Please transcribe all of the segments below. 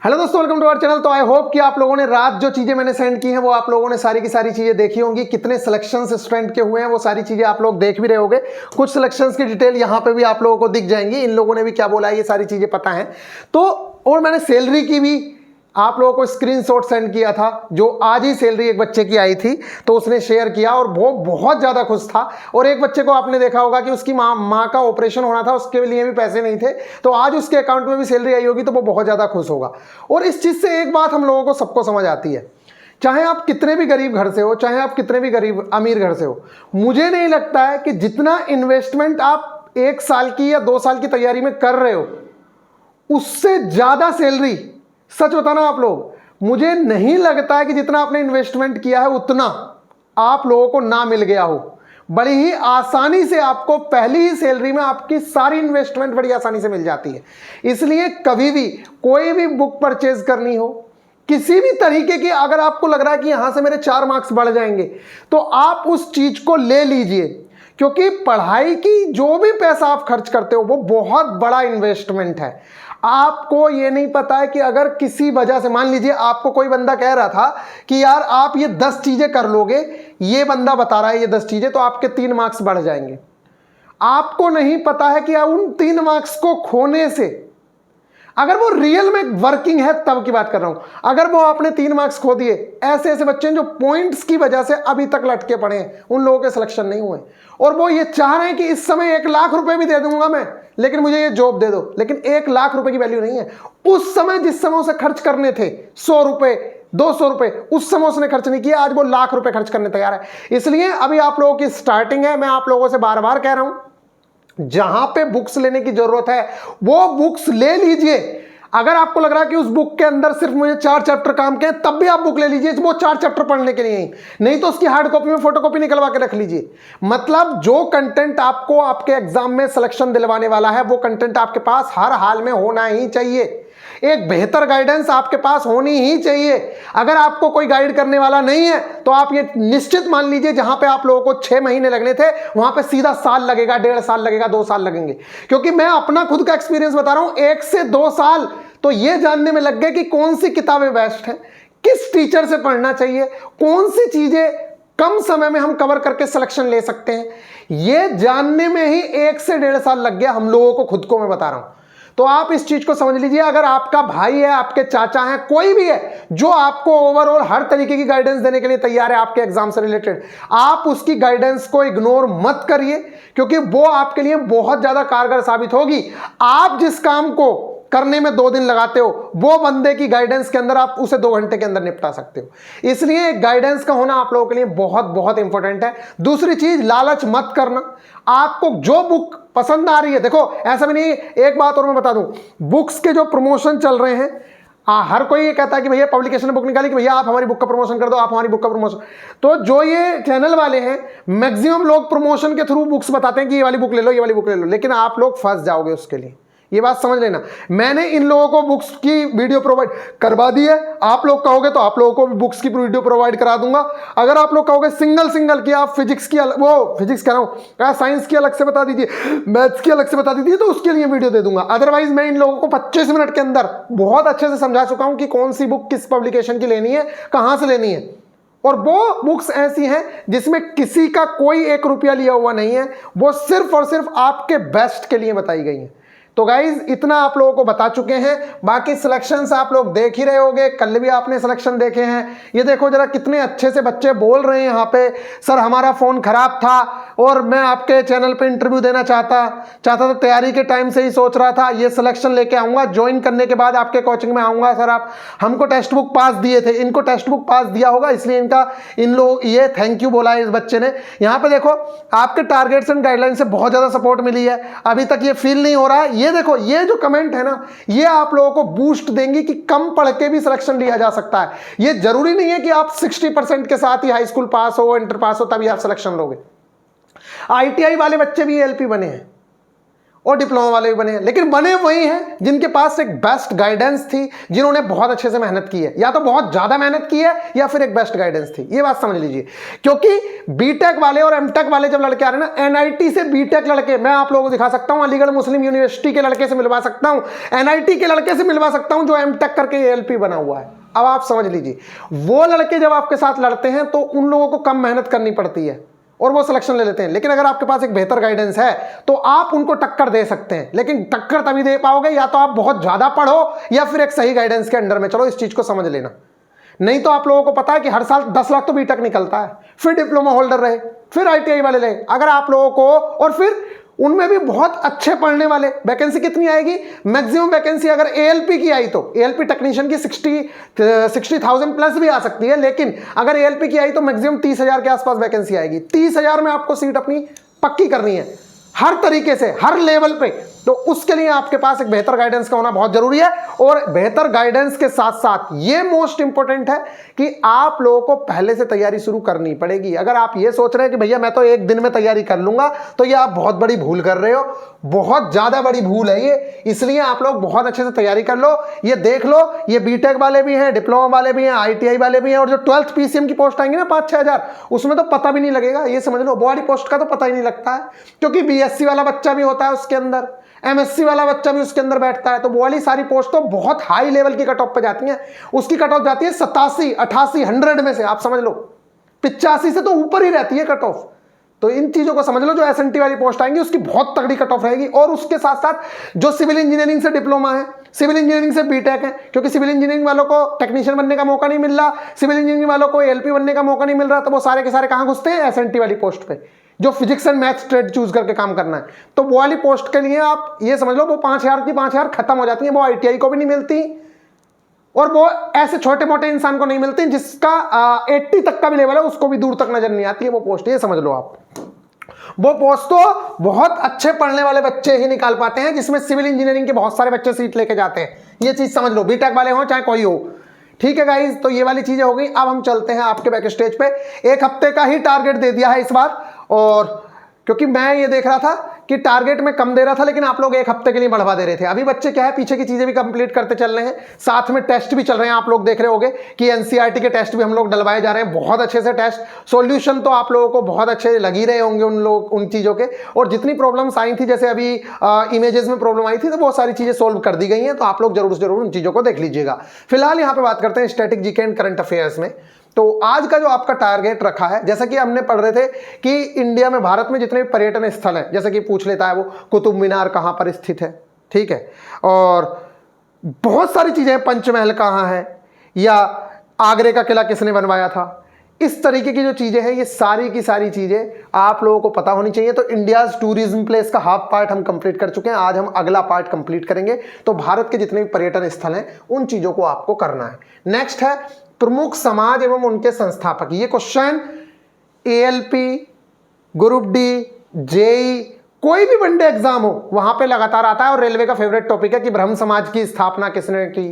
Hello दोस्तों, welcome to our channel. तो I hope कि आप लोगों ने रात जो चीज़ें मैंने सेंड की हैं वो आप लोगों ने सारी की सारी चीज़ें देखी होंगी। कितने सिलेक्शंस स्टूडेंट के हुए हैं वो सारी चीज़ें आप लोग देख भी रहे होंगे। कुछ सिलेक्शंस की डिटेल यहाँ पे भी आप लोगों को दिख जाएंगी। इन लोगों ने भी क्या बोला है ये सारी चीज़ें पता है। तो और मैंने सैलरी की भी आप लोगों को स्क्रीनशॉट सेंड किया था। जो आज ही सैलरी एक बच्चे की आई थी तो उसने शेयर किया और वो बहुत ज़्यादा खुश था। और एक बच्चे को आपने देखा होगा कि उसकी माँ का ऑपरेशन होना था, उसके लिए भी पैसे नहीं थे, तो आज उसके अकाउंट में भी सैलरी आई होगी तो वो बहुत ज़्यादा खुश होगा। और इस चीज़ से एक बात हम लोगों को सबको समझ आती है, चाहे आप कितने भी गरीब घर से हो, चाहे आप कितने भी गरीब अमीर घर से हो, मुझे नहीं लगता है कि जितना इन्वेस्टमेंट आप 1 साल की या 2 साल की तैयारी में कर रहे हो उससे ज़्यादा सैलरी, सच बताना आप लोग, मुझे नहीं लगता है कि जितना आपने इन्वेस्टमेंट किया है उतना आप लोगों को ना मिल गया हो। बड़ी ही आसानी से आपको पहली ही सैलरी में आपकी सारी इन्वेस्टमेंट बड़ी आसानी से मिल जाती है। इसलिए कभी भी कोई भी बुक परचेज करनी हो, किसी भी तरीके की, अगर आपको लग रहा है कि यहां से मेरे 4 मार्क्स बढ़ जाएंगे तो आप उस चीज को ले लीजिए, क्योंकि पढ़ाई की जो भी पैसा आप खर्च करते हो वो बहुत बड़ा इन्वेस्टमेंट है। आपको ये नहीं पता है कि अगर किसी वजह से, मान लीजिए आपको कोई बंदा कह रहा था कि यार आप ये 10 चीजें कर लोगे, ये बंदा बता रहा है ये 10 चीजें, तो आपके 3 मार्क्स बढ़ जाएंगे। आपको नहीं पता है कि उन 3 मार्क्स को खोने से, अगर वो रियल में वर्किंग है तब की बात कर रहा हूं, अगर वो आपने 3 मार्क्स खो दिए, ऐसे ऐसे बच्चे हैं जो पॉइंट्स की वजह से अभी तक लटके पड़े हैं, उन लोगों के सिलेक्शन नहीं हुए और वो ये चाह रहे हैं कि इस समय 1 लाख रुपए भी दे दूंगा मैं, लेकिन मुझे ये जॉब दे दो। लेकिन 1 लाख रुपए की वैल्यू नहीं है। उस समय जिस समय उसे खर्च करने थे 100 रुपए 200 रुपए, उस समय उसने खर्च नहीं किया, आज वो लाख रुपए खर्च करने तैयार है। इसलिए अभी आप लोगों की स्टार्टिंग है। मैं आप लोगों से बार बार कह रहा हूं, जहां पे बुक्स लेने की जरूरत है वो बुक्स ले लीजिए। अगर आपको लग रहा है कि उस बुक के अंदर सिर्फ मुझे 4 चैप्टर काम के हैं, तब भी आप बुक ले लीजिए, वो 4 चैप्टर पढ़ने के लिए ही, नहीं तो उसकी हार्ड कॉपी में फोटोकॉपी निकलवा के रख लीजिए। मतलब जो कंटेंट आपको आपके एग्जाम में सिलेक्शन दिलवाने वाला है वो कंटेंट आपके पास हर हाल में होना ही चाहिए। एक बेहतर गाइडेंस आपके पास होनी ही चाहिए। अगर आपको कोई गाइड करने वाला नहीं है तो आप ये निश्चित मान लीजिए, जहां पे आप लोगों को 6 महीने लगने थे वहां पे सीधा साल लगेगा, 1.5 साल लगेगा, 2 साल लगेंगे। क्योंकि मैं अपना खुद का एक्सपीरियंस बता रहा हूं, 1 से 2 साल तो ये जानने में लग गए कि कौन सी किताबें बेस्ट हैं, किस टीचर से पढ़ना चाहिए, कौन सी चीजें कम समय में हम कवर करके सिलेक्शन ले सकते हैं, ये जानने में ही 1 से 1.5 साल लग गया हम लोगों को, खुद को मैं बता रहा हूं। तो आप इस चीज को समझ लीजिए। अगर आपका भाई है, आपके चाचा हैं, कोई भी है जो आपको ओवरऑल हर तरीके की गाइडेंस देने के लिए तैयार है आपके एग्जाम से रिलेटेड, आप उसकी गाइडेंस को इग्नोर मत करिए, क्योंकि वो आपके लिए बहुत ज्यादा कारगर साबित होगी। आप जिस काम को करने में 2 दिन लगाते हो, वो बंदे की गाइडेंस के अंदर आप उसे 2 घंटे के अंदर निपटा सकते हो। इसलिए गाइडेंस का होना आप लोगों के लिए बहुत बहुत इंपॉर्टेंट है। दूसरी चीज, लालच मत करना। आपको जो बुक पसंद आ रही है, देखो ऐसा भी नहीं, एक बात और मैं बता दूं, बुक्स के जो प्रमोशन चल रहे हैं, हर कोई ये कहता है कि भैया पब्लिकेशन ने बुक निकाली कि भैया आप हमारी बुक का प्रमोशन कर दो, आप हमारी बुक का प्रमोशन। तो जो ये चैनल वाले हैं, मैक्सिमम लोग प्रमोशन के थ्रू बुक्स बताते हैं कि ये वाली बुक ले लो, ये वाली बुक ले लो, लेकिन आप लोग फंस जाओगे उसके लिए, ये बात समझ लेना। मैंने इन लोगों को बुक्स की वीडियो प्रोवाइड करवा दी है। आप लोग कहोगे तो आप लोगों को भी बुक्स की वीडियो प्रोवाइड करा दूंगा। अगर आप लोग कहोगे सिंगल कि आप फिजिक्स की वो फिजिक्स कह रहा हूं, साइंस की अलग से बता दीजिए, मैथ्स की अलग से बता दीजिए, तो उसके लिए वीडियो दे दूंगा। अदरवाइज मैं इन लोगों को 25 मिनट के अंदर बहुत अच्छे से समझा चुका हूं कि कौन सी बुक किस पब्लिकेशन की लेनी है, कहां से लेनी है। और वो बुक्स ऐसी हैं जिसमें किसी का कोई 1 रुपया लिया हुआ नहीं है, वो सिर्फ और सिर्फ आपके बेस्ट के लिए बताई गई है। तो गाइज इतना आप लोगों को बता चुके हैं। बाकी सिलेक्शंस आप लोग देख ही रहे होंगे, कल भी आपने सिलेक्शन देखे हैं। ये देखो जरा कितने अच्छे से बच्चे बोल रहे हैं यहाँ पे, सर हमारा फ़ोन ख़राब था और मैं आपके चैनल पे इंटरव्यू देना चाहता था, तैयारी के टाइम से ही सोच रहा था, ये सिलेक्शन लेके आऊँगा, ज्वाइन करने के बाद आपके कोचिंग में आऊँगा। सर आप हमको टेक्स्ट बुक पास दिए थे, इनको टेक्स्ट बुक पास दिया होगा, इसलिए इन लोग ये थैंक यू बोला है इस बच्चे ने। यहाँ पे देखो आपके टारगेट्स एंड गाइडलाइन से बहुत ज़्यादा सपोर्ट मिली है, अभी तक ये फील नहीं हो रहा है। ये देखो, ये जो कमेंट है ना, ये आप लोगों को बूस्ट देंगे कि कम पढ़ के भी सिलेक्शन लिया जा सकता है। ये जरूरी नहीं है कि आप 60% के साथ ही हाई स्कूल पास हो, इंटर पास हो, तभी आप सिलेक्शन लोगे। ITI वाले बच्चे भी एलपी बने हैं और डिप्लोमा वाले भी बने हैं, लेकिन बने वही हैं जिनके पास एक बेस्ट गाइडेंस थी, जिन्होंने बहुत अच्छे से मेहनत की है, या तो बहुत ज्यादा मेहनत की है या फिर एक बेस्ट गाइडेंस थी। ये बात समझ लीजिए, क्योंकि बीटेक वाले और एमटेक वाले जब लड़के आ रहे हैं ना, एनआईटी से बीटेक लड़के मैं आप लोगों को दिखा सकता हूं, अलीगढ़ मुस्लिम यूनिवर्सिटी के लड़के से मिलवा सकता हूं, एनआईटी के लड़के से मिलवा सकता हूं जो एमटेक करके एएलपी बना हुआ है। अब आप समझ लीजिए, वो लड़के जब आपके साथ लड़ते हैं तो उन लोगों को कम मेहनत करनी पड़ती है और वो सिलेक्शन ले लेते हैं। लेकिन अगर आपके पास एक बेहतर गाइडेंस है तो आप उनको टक्कर दे सकते हैं, लेकिन टक्कर तभी दे पाओगे या तो आप बहुत ज्यादा पढ़ो या फिर एक सही गाइडेंस के अंडर में चलो। इस चीज को समझ लेना, नहीं तो आप लोगों को पता है कि हर साल 10 लाख तो बीटेक निकलता है, फिर डिप्लोमा होल्डर रहे, फिर आईटीआई वाले रहे। अगर आप लोगों को, और फिर उनमें भी बहुत अच्छे पढ़ने वाले, वैकेंसी कितनी आएगी, मैक्सिमम वैकेंसी अगर एएलपी की आई तो एएलपी टेक्नीशियन की 60,000 प्लस भी आ सकती है, लेकिन अगर एएलपी की आई तो मैक्सिमम 30,000 के आसपास वैकेंसी आएगी। 30,000 में आपको सीट अपनी पक्की करनी है हर तरीके से, हर लेवल पे। तो उसके लिए आपके पास एक बेहतर गाइडेंस का होना बहुत जरूरी है। और बेहतर गाइडेंस के साथ साथ ये मोस्ट इंपॉर्टेंट है कि आप लोगों को पहले से तैयारी शुरू करनी पड़ेगी। अगर आप ये सोच रहे हैं कि भैया मैं तो एक दिन में तैयारी कर लूंगा, तो ये आप बहुत बड़ी भूल कर रहे हो, बहुत ज्यादा बड़ी भूल है ये। इसलिए आप लोग बहुत अच्छे से तैयारी कर लो। ये देख लो, ये बीटेक वाले भी हैं, डिप्लोमा वाले भी हैं, आईटीआई वाले भी हैं, और जो 12th पीसीएम की पोस्ट आएंगी ना 5-6 हजार, उसमें तो पता भी नहीं लगेगा। ये समझ लो, वो वाली पोस्ट का तो पता ही नहीं लगता है, क्योंकि बीएससी वाला बच्चा भी होता है उसके अंदर, एमएससी वाला बच्चा भी उसके अंदर बैठता है। तो वो वाली सारी पोस्ट तो बहुत हाई लेवल की कट ऑफ पे जाती हैं। उसकी कट ऑफ जाती है 87, 88, 100 में से, आप समझ लो 85 से तो ऊपर ही रहती है कट ऑफ। तो इन चीजों को समझ लो, जो एसएनटी वाली पोस्ट आएंगी उसकी बहुत तगड़ी कट ऑफ रहेगी। और उसके साथ साथ जो सिविल इंजीनियरिंग से डिप्लोमा है, सिविल इंजीनियरिंग से बीटेक है, क्योंकि सिविल इंजीनियरिंग वालों को टेक्नीशियन बनने का मौका नहीं मिल रहा, सिविल इंजीनियरिंग वालों को एलपी बनने का मौका नहीं मिल रहा, तो वो सारे के सारे कहां घुसते हैं, एसएनटी वाली पोस्ट पे, जो physics and maths trade choose करके काम करना है। तो वो वाली पोस्ट के लिए आप ये समझ लो, वो 5,000 की 5,000 खत्म हो जाती है। वो आईटीआई को भी नहीं मिलती, और वो ऐसे छोटे मोटे इंसान को नहीं मिलती जिसका 80 तक का भी लेवल है, उसको भी दूर तक नजर नहीं आती है वो पोस्ट। ये समझ लो आप, वो पोस्ट तो बहुत अच्छे पढ़ने वाले बच्चे ही निकाल पाते हैं, जिसमें सिविल इंजीनियरिंग के बहुत सारे बच्चे सीट लेके जाते हैं। ये चीज समझ लो, बीटेक वाले हो चाहे कोई हो। ठीक है गाइज, तो ये वाली चीजें हो गई। अब हम चलते हैं आपके बैक स्टेज पे। 1 हफ्ते का ही टारगेट दे दिया है इस बार, और क्योंकि मैं ये देख रहा था कि टारगेट में कम दे रहा था, लेकिन आप लोग 1 हफ्ते के लिए बढ़वा दे रहे थे। अभी बच्चे क्या है, पीछे की चीजें भी कंप्लीट करते चल रहे हैं, साथ में टेस्ट भी चल रहे हैं। आप लोग देख रहे होंगे कि एनसीईआरटी के टेस्ट भी हम लोग डलवाए जा रहे हैं, बहुत अच्छे से टेस्ट, सॉल्यूशन तो आप लोगों को बहुत अच्छे लग ही रहे होंगे उन चीजों के। और जितनी प्रॉब्लम्स आई थी, जैसे अभी इमेजेस में प्रॉब्लम आई थी, तो बहुत सारी चीजें सोल्व कर दी गई हैं। तो आप लोग जरूर से जरूर उन चीजों को देख लीजिएगा। फिलहाल यहाँ पे बात करते हैं static GK and current affairs में। तो आज का जो आपका टारगेट रखा है, जैसा कि हमने पढ़ रहे थे कि इंडिया में, भारत में जितने भी पर्यटन स्थल हैं, जैसे कि पूछ लेता है वो कुतुब मीनार कहाँ पर स्थित है, ठीक है, और बहुत सारी चीजें, पंचमहल कहाँ है, या आगरे का किला किसने बनवाया था, इस तरीके की जो चीजें हैं, ये सारी की सारी चीजें आप लोगों को पता होनी चाहिए। तो इंडियाज टूरिज्म प्लेस का हाफ पार्ट हम कंप्लीट कर चुके हैं, आज हम अगला पार्ट कंप्लीट करेंगे। तो भारत के जितने भी पर्यटन स्थल हैं उन चीजों को आपको करना है। नेक्स्ट है प्रमुख समाज एवं उनके संस्थापक। ये question ALP, group D, JE, कोई भी वनडे एग्जाम हो वहां पे लगातार आता है, और रेलवे का फेवरेट टॉपिक है कि ब्रह्म समाज की स्थापना किसने की,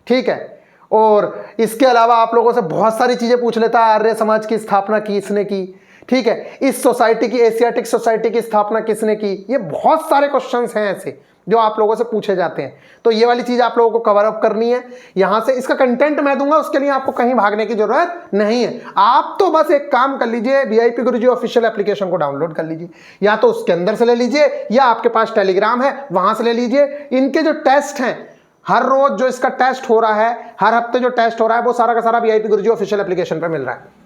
ठीक है। और इसके अलावा आप लोगों से बहुत सारी चीजें पूछ लेता है, आर्य समाज की स्थापना किसने की, ठीक है, इस सोसाइटी की, एशियाटिक सोसाइटी की स्थापना किसने की। ये बहुत सारे क्वेश्चंस हैं ऐसे जो आप लोगों से पूछे जाते हैं। तो ये वाली चीज आप लोगों को कवर अप करनी है। यहां से इसका कंटेंट मैं दूंगा, उसके लिए आपको कहीं भागने की जरूरत नहीं है। आप तो बस एक काम कर लीजिए, वीआईपी गुरुजी ऑफिशियल एप्लीकेशन को डाउनलोड कर लीजिए, या तो उसके अंदर से ले लीजिए, या आपके पास टेलीग्राम है वहां से ले लीजिए। इनके जो टेस्ट हैं, हर रोज जो इसका टेस्ट हो रहा है, हर हफ्ते जो टेस्ट हो रहा है, वो सारा का सारा वीआईपी गुरुजी ऑफिशियल एप्लीकेशन पर मिल रहा है।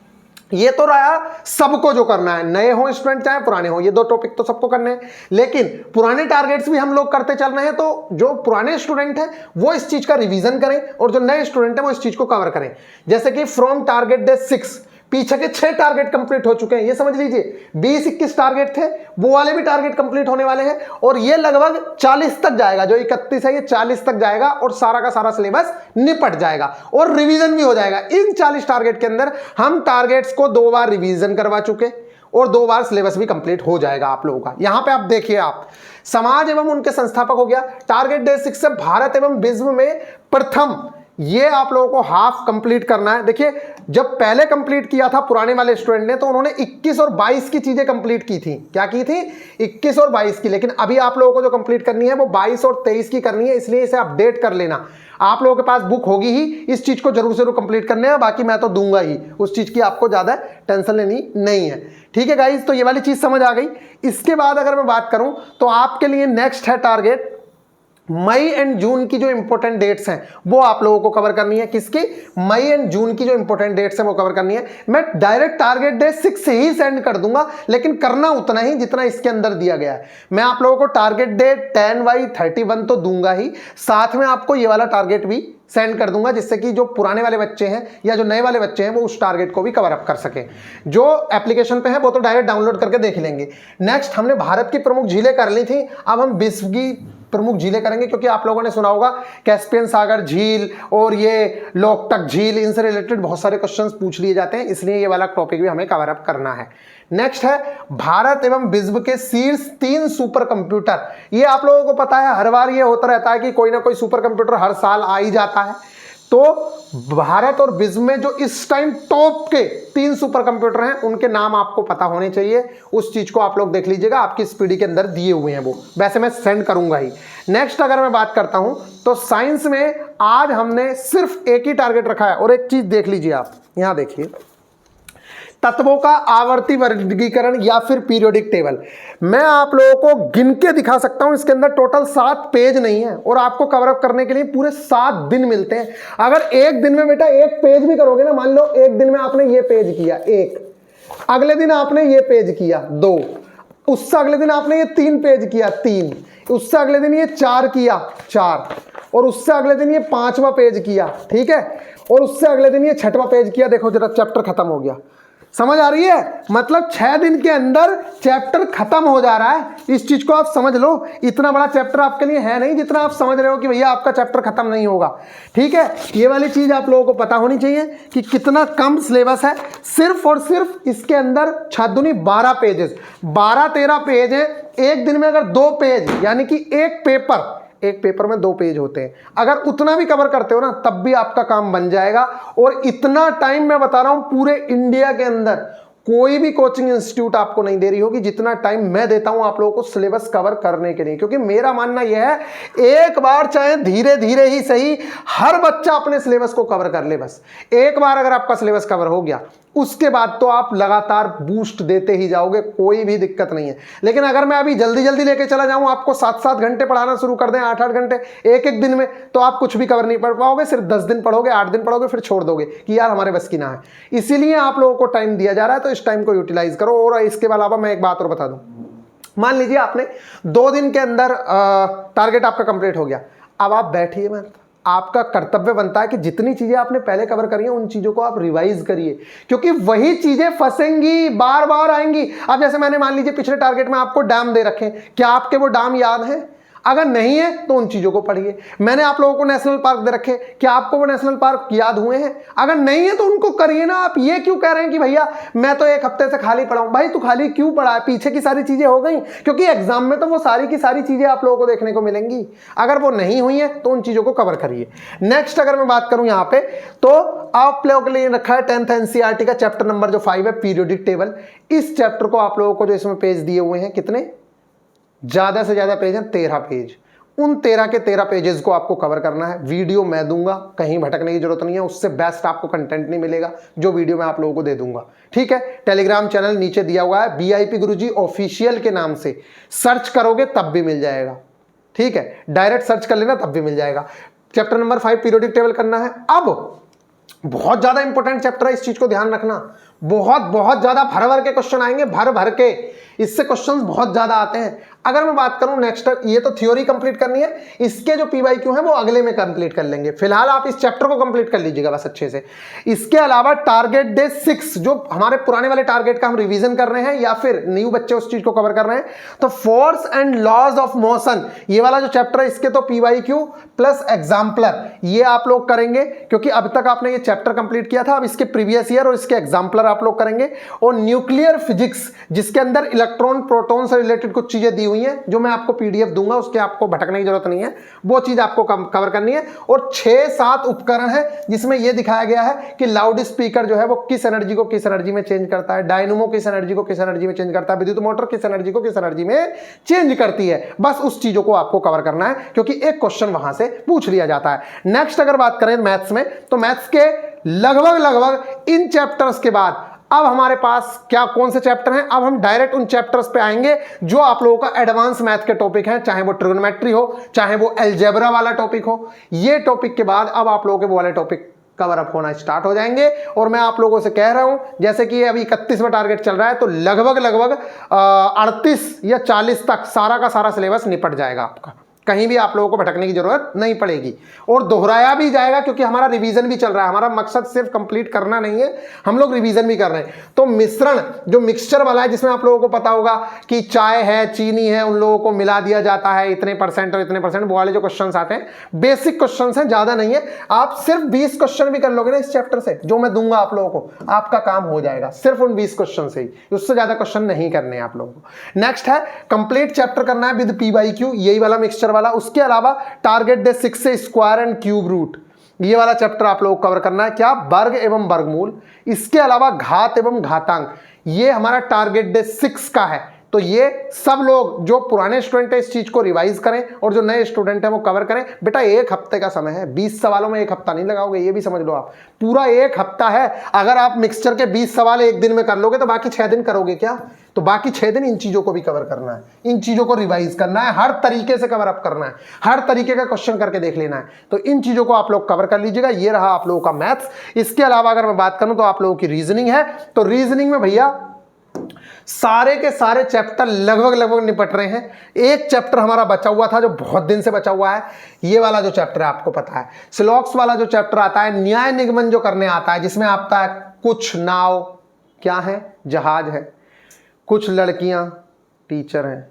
ये तो रहा सबको जो करना है, नए हो स्टूडेंट चाहे पुराने हो, ये 2 टॉपिक तो सबको करने हैं। लेकिन पुराने टारगेट्स भी हम लोग करते चल रहे हैं, तो जो पुराने स्टूडेंट हैं वो इस चीज का रिवीजन करें, और जो नए स्टूडेंट हैं वो इस चीज को कवर करें। जैसे कि फ्रॉम टारगेट डे 6 पीछे के 6 टारगेट कंप्लीट हो चुके हैं, ये समझ लीजिए। 20-21 टारगेट थे, वो वाले भी टारगेट कंप्लीट होने वाले हैं, और ये लगभग 40 तक जाएगा। जो 31 है ये 40 तक जाएगा, और सारा का सारा सिलेबस निपट जाएगा, और रिवीजन भी हो जाएगा। इन 40 टारगेट के अंदर हम टारगेट्स को 2 बार रिवीजन करवा चुके, और 2 बार सिलेबस भी कंप्लीट हो जाएगा आप लोगों का। यहां पे आप देखिए, आप समाज एवं उनके संस्थापक हो गया। टारगेट डे 6 से भारत एवं विश्व में प्रथम ये आप लोगों को हाफ कंप्लीट करना है। देखिए जब पहले कंप्लीट किया था पुराने वाले स्टूडेंट ने तो उन्होंने 21 और 22 की चीजें कंप्लीट की थी। क्या की थी? 21 और 22 की। लेकिन अभी आप लोगों को जो कंप्लीट करनी है वो 22 और 23 की करनी है, इसलिए इसे अपडेट कर लेना। आप लोगों के पास बुक होगी ही, इस चीज को जरूर जरूर कंप्लीट करने हैं, बाकी मैं तो दूंगा ही, उस चीज की आपको ज्यादा टेंशन लेनी नहीं है। ठीक है गाइस, तो ये वाली चीज समझ आ गई। इसके बाद अगर मैं बात करूं तो आपके लिए नेक्स्ट है टारगेट मई एंड जून की जो इंपॉर्टेंट डेट्स हैं वो आप लोगों को कवर करनी है। किसकी? मई एंड जून की जो इंपॉर्टेंट डेट्स हैं वो कवर करनी है। मैं डायरेक्ट टारगेट डे 6 से ही सेंड कर दूंगा, लेकिन करना उतना ही जितना इसके अंदर दिया गया है। मैं आप लोगों को टारगेट डे 10/31 तो दूंगा ही, साथ में आपको ये वाला टारगेट भी सेंड कर दूंगा, जिससे कि जो पुराने वाले बच्चे हैं या जो नए वाले बच्चे हैं वो उस टारगेट को भी कवर अप कर सके। जो एप्लीकेशन पे है वो तो डायरेक्ट डाउनलोड करके देख लेंगे। नेक्स्ट हमने भारत की प्रमुख झीलें कर ली थी, अब हम विश्व की प्रमुख झीलें करेंगे, क्योंकि आप लोगों ने सुना होगा कैस्पियन सागर झील और ये लोकटक झील, इनसे रिलेटेड बहुत सारे क्वेश्चंस पूछ लिए जाते हैं, इसलिए ये वाला टॉपिक भी हमें कवर अप करना है। नेक्स्ट है भारत एवं विश्व के शीर्ष 3 सुपर कंप्यूटर। ये आप लोगों को पता है, हर बार ये होता रहता है कि कोई ना कोई सुपर कंप्यूटर हर साल आ ही जाता है। तो भारत और विश्व में जो इस टाइम टॉप के 3 सुपर कंप्यूटर हैं उनके नाम आपको पता होने चाहिए। उस चीज को आप लोग देख लीजिएगा, आपकी स्पीडी के अंदर दिए हुए हैं वो, वैसे मैं सेंड करूंगा ही। नेक्स्ट अगर मैं बात करता हूं तो साइंस में आज हमने सिर्फ एक ही टारगेट रखा है, और एक चीज देख लीजिए आप, यहां देखिए, तत्वों का आवर्ती वर्गीकरण या फिर पीरियोडिक टेबल। मैं आप लोगों को गिन के दिखा सकता हूं, इसके अंदर टोटल 7 पेज नहीं है और आपको कवर अप करने के लिए पूरे 7 दिन मिलते हैं। अगर एक दिन में बेटा एक पेज भी करोगे ना, मान लो एक दिन में आपने ये पेज किया 1, अगले दिन आपने ये पेज किया 2, उससे अगले दिन आपने ये 3 पेज किया 3, उससे अगले दिन ये 4 किया 4, और उससे अगले दिन ये 5वां पेज किया, ठीक है, और उससे अगले दिन ये 6वां पेज किया। देखो जरा चैप्टर खत्म हो गया। समझ आ रही है? मतलब 6 दिन के अंदर चैप्टर खत्म हो जा रहा है। इस चीज को आप समझ लो, इतना बड़ा चैप्टर आपके लिए है नहीं जितना आप समझ रहे हो कि भैया आपका चैप्टर खत्म नहीं होगा। ठीक है, ये वाली चीज आप लोगों को पता होनी चाहिए कि कितना कम सिलेबस है। सिर्फ और सिर्फ इसके अंदर 6 दूनी 12 पेजेस, 12-13 पेज है। एक दिन में अगर 2 पेज, यानी कि एक पेपर में 2 पेज होते हैं, अगर उतना भी कवर करते हो ना तब भी आपका काम बन जाएगा। और इतना टाइम मैं बता रहा हूं, पूरे इंडिया के अंदर कोई भी कोचिंग इंस्टीट्यूट आपको नहीं दे रही होगी जितना टाइम मैं देता हूं आप लोगों को सिलेबस कवर करने के लिए। क्योंकि मेरा मानना यह है, एक बार चाहे धीरे धीरे ही सही, हर बच्चा अपने सिलेबस को कवर कर ले। बस एक बार अगर आपका सिलेबस कवर हो गया, उसके बाद तो आप लगातार बूस्ट देते ही जाओगे, कोई भी दिक्कत नहीं है। लेकिन अगर मैं अभी जल्दी जल्दी लेके चला जाऊं, आपको 7-7 घंटे पढ़ाना शुरू कर दें, 8-8 घंटे एक दिन में, तो आप कुछ भी कवर नहीं पढ़ पाओगे। सिर्फ 10 दिन पढ़ोगे, 8 दिन पढ़ोगे, फिर छोड़ दोगे कि यार हमारे बस की ना है। इसीलिए आप लोगों को टाइम दिया जा रहा है, तो इस टाइम को यूटिलाइज करो। और इसके अलावा मैं एक बात और बता दूं, मान लीजिए आपने 2 दिन के अंदर टारगेट आपका कंप्लीट हो गया, अब आप बैठिए मत। आपका कर्तव्य बनता है कि जितनी चीजें आपने पहले कवर करी हैं उन चीजों को आप रिवाइज करिए, क्योंकि वही चीजें फंसेंगी, बार बार आएंगी। अब जैसे मैंने मान लीजिए पिछले टारगेट में आपको डैम दे रखे, क्या आपके वो डैम याद है? अगर नहीं है तो उन चीजों को पढ़िए। मैंने आप लोगों को नेशनल पार्क दे रखे, क्या आपको वो नेशनल पार्क याद हुए हैं? अगर नहीं है तो उनको करिए ना। आप ये क्यों कह रहे हैं कि भैया मैं तो 1 हफ्ते से खाली पढ़ा हूं? भाई तू खाली क्यों पढ़ा है? पीछे की सारी चीजें हो गई, क्योंकि एग्जाम में तो वो सारी की सारी चीजें आप लोगों को देखने को मिलेंगी। अगर वो नहीं हुई है तो उन चीजों को कवर करिए। नेक्स्ट अगर मैं बात करूं यहां पे, तो आप लोगों के लिए रखा है 10th NCERT का चैप्टर नंबर जो 5 है, पीरियोडिक टेबल। इस चैप्टर को आप लोगों को जो इसमें पेज दिए हुए हैं, कितने ज्यादा से ज्यादा पेज हैं, 13 पेज। उन 13 के 13 पेजेस को आपको कवर करना है। वीडियो मैं दूंगा, कहीं भटकने की जरूरत नहीं है। उससे बेस्ट आपको कंटेंट नहीं मिलेगा जो वीडियो मैं आप लोगों को दे दूंगा। ठीक है, टेलीग्राम चैनल नीचे दिया हुआ है, VIP गुरुजी ऑफिशियल के नाम से सर्च करोगे तब भी मिल जाएगा। ठीक है, डायरेक्ट सर्च कर लेना तब भी मिल जाएगा। चैप्टर नंबर 5 पीरियोडिक टेबल करना है। अब बहुत ज्यादा इंपॉर्टेंट चैप्टर है, इस चीज को ध्यान रखना। बहुत ज्यादा भर भर के क्वेश्चन आएंगे, भर के, इससे क्वेश्चंस बहुत ज्यादा आते हैं। अगर मैं बात करूं नेक्स्ट, ये तो थ्योरी कंप्लीट करनी है, इसके जो PYQ है वो अगले में कंप्लीट कर लेंगे। फिलहाल आप इस चैप्टर को कंप्लीट कर लीजिएगा बस अच्छे से। इसके अलावा टारगेट डे 6, जो हमारे पुराने वाले टारगेट का हम रिवीजन कर रहे हैं या फिर न्यू बच्चे उस चीज को कवर कर रहे हैं, तो force and laws of motion, ये वाला जो चैप्टर है इसके तो PYQ प्लस एग्जाम्पलर ये आप लोग करेंगे, क्योंकि अब तक आपने ये चैप्टर कंप्लीट किया था। अब इसके प्रीवियस ईयर और इसके एग्जाम्पलर आप लोग करेंगे। और न्यूक्लियर फिजिक्स, जिसके अंदर इलेक्ट्रॉन प्रोटॉन से रिलेटेड कुछ चीजें दी हुई हुई हैं, जो मैं आपको पीडीएफ दूंगा उसके आपको भटकने की जरूरत नहीं है, वो चीज आपको कवर करनी है। और 6-7 उपकरण है जिसमें यह दिखाया गया है कि लाउड स्पीकर जो है वो किस एनर्जी को किस एनर्जी में चेंज करता है, डायनमो किस एनर्जी को किस एनर्जी में चेंज करता है, विद्युत मोटर किस एनर्जी को किस एनर्जी में चेंज करती है। बस उस चीजों को आपको कवर करना है, क्योंकि एक क्वेश्चन वहां से पूछ लिया जाता है। नेक्स्ट अगर बात करें मैथ्स में, तो मैथ्स के लगभग इन चैप्टर्स के बाद अब हमारे पास क्या कौन से चैप्टर हैं, अब हम डायरेक्ट उन चैप्टर्स पे आएंगे जो आप लोगों का एडवांस मैथ के टॉपिक हैं, चाहे वो ट्रिग्नोमेट्री हो, चाहे वो अलजेब्रा वाला टॉपिक हो। ये टॉपिक के बाद अब आप लोगों के वो वाले टॉपिक कवर अप होना स्टार्ट हो जाएंगे। और मैं आप लोगों से कह रहा हूं, जैसे कि अभी 31वां टारगेट चल रहा है, तो लगभग 38 या 40 तक सारा का सारा सिलेबस निपट जाएगा आपका, कहीं भी आप लोगों को भटकने की जरूरत नहीं पड़ेगी। और दोहराया भी जाएगा, क्योंकि हमारा रिवीजन भी चल रहा है। हमारा मकसद सिर्फ कंप्लीट करना नहीं है, हम लोग रिवीजन भी कर रहे हैं। तो मिश्रण जो मिक्सचर वाला है, जिसमें आप लोगों को पता होगा कि चाय है, चीनी है, उन लोगों को मिला दिया जाता है इतने % और इतने %, वो वाले जो क्वेश्चंस आते हैं बेसिक क्वेश्चंस हैं, ज्यादा नहीं है। आप सिर्फ 20 क्वेश्चन भी कर लोगे ना इस चैप्टर से, जो मैं दूंगा आप लोगों को, आपका काम हो जाएगा सिर्फ उन 20 क्वेश्चन से ही, उससे ज्यादा क्वेश्चन नहीं करने हैं आप लोगों को। नेक्स्ट है कंप्लीट चैप्टर करना है विद PYQ, यही वाला मिक्सचर वाला। उसके अलावा टारगेट दे 6 से स्क्वायर एंड क्यूब रूट, ये वाला चैप्टर आप लोग कवर करना है। क्या? वर्ग एवं वर्गमूल। इसके अलावा घात एवं घातांक, ये हमारा टारगेट डे 6 का है। तो ये सब लोग जो पुराने स्टूडेंट है इस चीज को रिवाइज करें, और जो नए स्टूडेंट है वो कवर करें। बेटा 1 हफ्ते का समय है, 20 सवालों में 1 हफ्ता नहीं लगाओगे, ये भी समझ लो आप। पूरा 1 हफ्ता है। अगर आप मिक्सचर के 20 सवाल एक दिन में कर लोगे तो बाकी 6 दिन करोगे क्या? तो बाकी 6 दिन इन चीजों को भी कवर करना है, इन चीजों को रिवाइज करना है, हर तरीके से कवर अप करना है, हर तरीके का क्वेश्चन करके देख लेना है। तो इन चीजों को आप लोग कवर कर लीजिएगा। ये रहा आप लोगों का मैथ्स। इसके अलावा अगर मैं बात करूं तो आप लोगों की रीजनिंग है। तो रीजनिंग में भैया सारे के सारे चैप्टर लगभग निपट रहे हैं। एक चैप्टर हमारा बचा हुआ था, जो बहुत दिन से बचा हुआ है, ये वाला जो चैप्टर है आपको पता है, स्लॉक्स वाला जो चैप्टर आता है, न्याय निगमन जो करने आता है, जिसमें आता है कुछ नाव क्या है, जहाज है, कुछ लड़कियां टीचर हैं,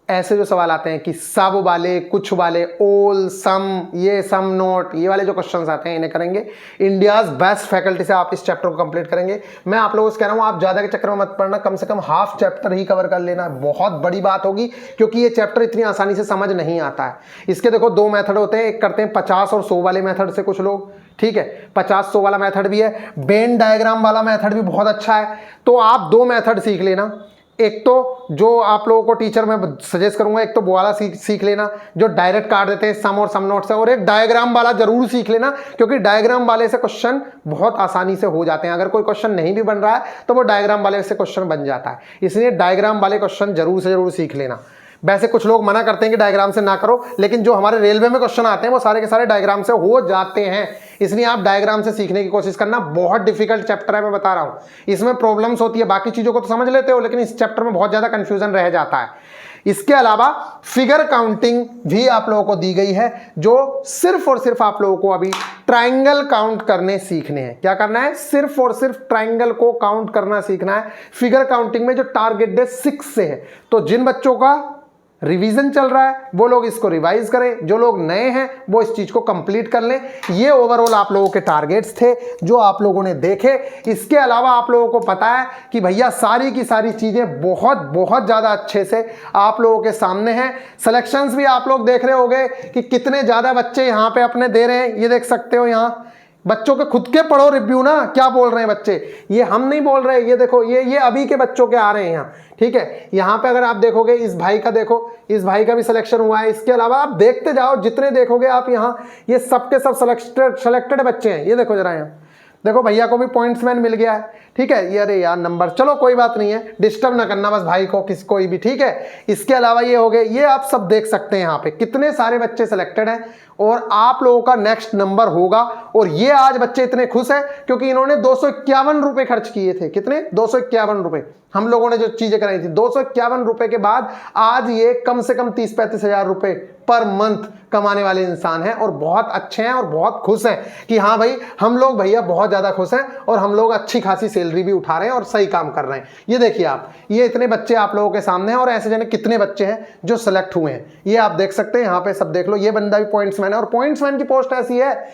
ऐसे जो सवाल आते हैं कि सब वाले, कुछ वाले, ओल, सम, ये सम नोट, ये वाले जो क्वेश्चंस आते हैं इन्हें करेंगे। इंडियाज बेस्ट फैकल्टी से आप इस चैप्टर को कंप्लीट करेंगे। मैं आप लोगों से कह रहा हूँ आप ज्यादा के चक्कर में मत पड़ना, कम से कम हाफ चैप्टर ही कवर कर लेना, बहुत बड़ी बात होगी, क्योंकि ये चैप्टर इतनी आसानी से समझ नहीं आता है। इसके देखो 2 मेथड होते हैं, एक करते हैं 50 और 100 वाले मेथड से कुछ लोग, ठीक है, 50-100 वाला मेथड भी है, वेन डायग्राम वाला मेथड भी बहुत अच्छा है। तो आप 2 मेथड सीख लेना। एक तो जो आप लोगों को टीचर मैं सजेस्ट करूंगा, एक तो वो वाला सीख लेना जो डायरेक्ट काट देते हैं सम और सम नोट से, और एक डायग्राम वाला जरूर सीख लेना, क्योंकि डायग्राम वाले से क्वेश्चन बहुत आसानी से हो जाते हैं। अगर कोई क्वेश्चन नहीं भी बन रहा है तो वो डायग्राम वाले से क्वेश्चन बन जाता है, इसलिए डायग्राम वाले क्वेश्चन जरूर से जरूर सीख लेना। वैसे कुछ लोग मना करते हैं कि डायग्राम से ना करो, लेकिन जो हमारे रेलवे में क्वेश्चन आते हैं वो सारे के सारे डायग्राम से हो जाते हैं, इसलिए आप डायग्राम से सीखने की कोशिश करना। बहुत डिफिकल्ट चैप्टर है, मैं बता रहा हूं, इसमें प्रॉब्लम्स होती है, बाकी चीजों को तो समझ लेते हो, लेकिन इस चैप्टर में बहुत ज्यादा कंफ्यूजन रह जाता है। इसके अलावा फिगर काउंटिंग भी आप लोगों को दी गई है, जो सिर्फ और सिर्फ आप लोगों को अभी ट्राइंगल काउंट करने सीखने हैं। क्या करना है? सिर्फ और सिर्फ ट्राइंगल को काउंट करना सीखना है फिगर काउंटिंग में, जो टारगेट डे 6 से है। तो जिन बच्चों का रिवीजन चल रहा है वो लोग इसको रिवाइज करें, जो लोग नए हैं वो इस चीज को कंप्लीट कर लें। ये ओवरऑल आप लोगों के टारगेट्स थे जो आप लोगों ने देखे। इसके अलावा आप लोगों को पता है कि भैया सारी की सारी चीजें बहुत ज्यादा अच्छे से आप लोगों के सामने हैं। सिलेक्शंस भी आप लोग देख रहे होंगे कि कितने ज्यादा बच्चे यहाँ पे अपने दे रहे हैं, ये देख सकते हो। यहाँ बच्चों के खुद के पढ़ो रिव्यू ना, क्या बोल रहे हैं बच्चे, ये हम नहीं बोल रहे। ये देखो, ये अभी के बच्चों के आ रहे हैं यहाँ, ठीक है। यहाँ पे अगर आप देखोगे, इस भाई का देखो, इस भाई का भी सिलेक्शन हुआ है। इसके अलावा आप देखते जाओ, जितने देखोगे आप यहाँ, ये सबके सब सिलेक्टेड बच्चे हैं। ये देखो जरा, यहाँ देखो भैया को भी पॉइंट्समैन मिल गया है, ठीक है। ये अरे यार नंबर, चलो कोई बात नहीं है, डिस्टर्ब ना करना बस भाई को, किसी कोई भी, ठीक है। इसके अलावा ये हो गए, ये आप सब देख सकते हैं यहाँ पे कितने सारे बच्चे सिलेक्टेड हैं, और आप लोगों का नेक्स्ट नंबर होगा। और ये आज बच्चे इतने खुश हैं क्योंकि इन्होंने 251 रुपए खर्च किए थे। कितने? 251 रुपए। हम लोगों ने जो चीजें कराई थी, 251 रुपए के बाद आज ये कम से कम 30-35 हजार रुपए पर मंथ कमाने वाले इंसान हैं, और बहुत अच्छे हैं और बहुत खुश हैं कि हाँ भाई हम लोग भैया बहुत ज्यादा खुश हैं, और हम लोग अच्छी खासी सैलरी भी उठा रहे हैं और सही काम कर रहे हैं। ये देखिए आप, ये इतने बच्चे आप लोगों के सामने हैं, और ऐसे जाने कितने बच्चे हैं जो सिलेक्ट हुए हैं, ये आप देख सकते हैं। यहाँ पे सब देख लो, ये बंदा भी पॉइंट्समैन है, और पॉइंट्समैन की पोस्ट ऐसी है,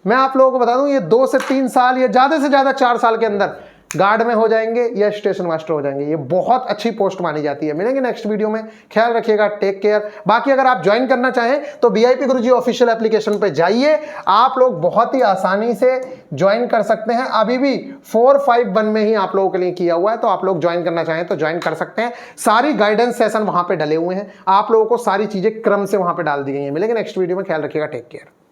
मैं आप लोगों को बता दूं, ये 2 से 3 साल या ज्यादा से ज्यादा 4 साल के अंदर गार्ड में हो जाएंगे या स्टेशन मास्टर हो जाएंगे। ये बहुत अच्छी पोस्ट मानी जाती है। मिलेंगे नेक्स्ट वीडियो में, ख्याल रखिएगा, टेक केयर। बाकी अगर आप ज्वाइन करना चाहें तो VIP गुरुजी ऑफिशियल एप्लीकेशन पे जाइए, आप लोग बहुत ही आसानी से ज्वाइन कर सकते हैं। अभी भी 451 में ही आप लोगों के लिए किया हुआ है, तो आप लोग ज्वाइन करना चाहें तो ज्वाइन कर सकते हैं। सारी गाइडेंस सेशन वहां पे डले हुए हैं, आप लोगों को सारी चीजें क्रम से वहां पे डाल दी गई हैं। मिलेंगे नेक्स्ट वीडियो में, ख्याल रखिएगा, टेक केयर।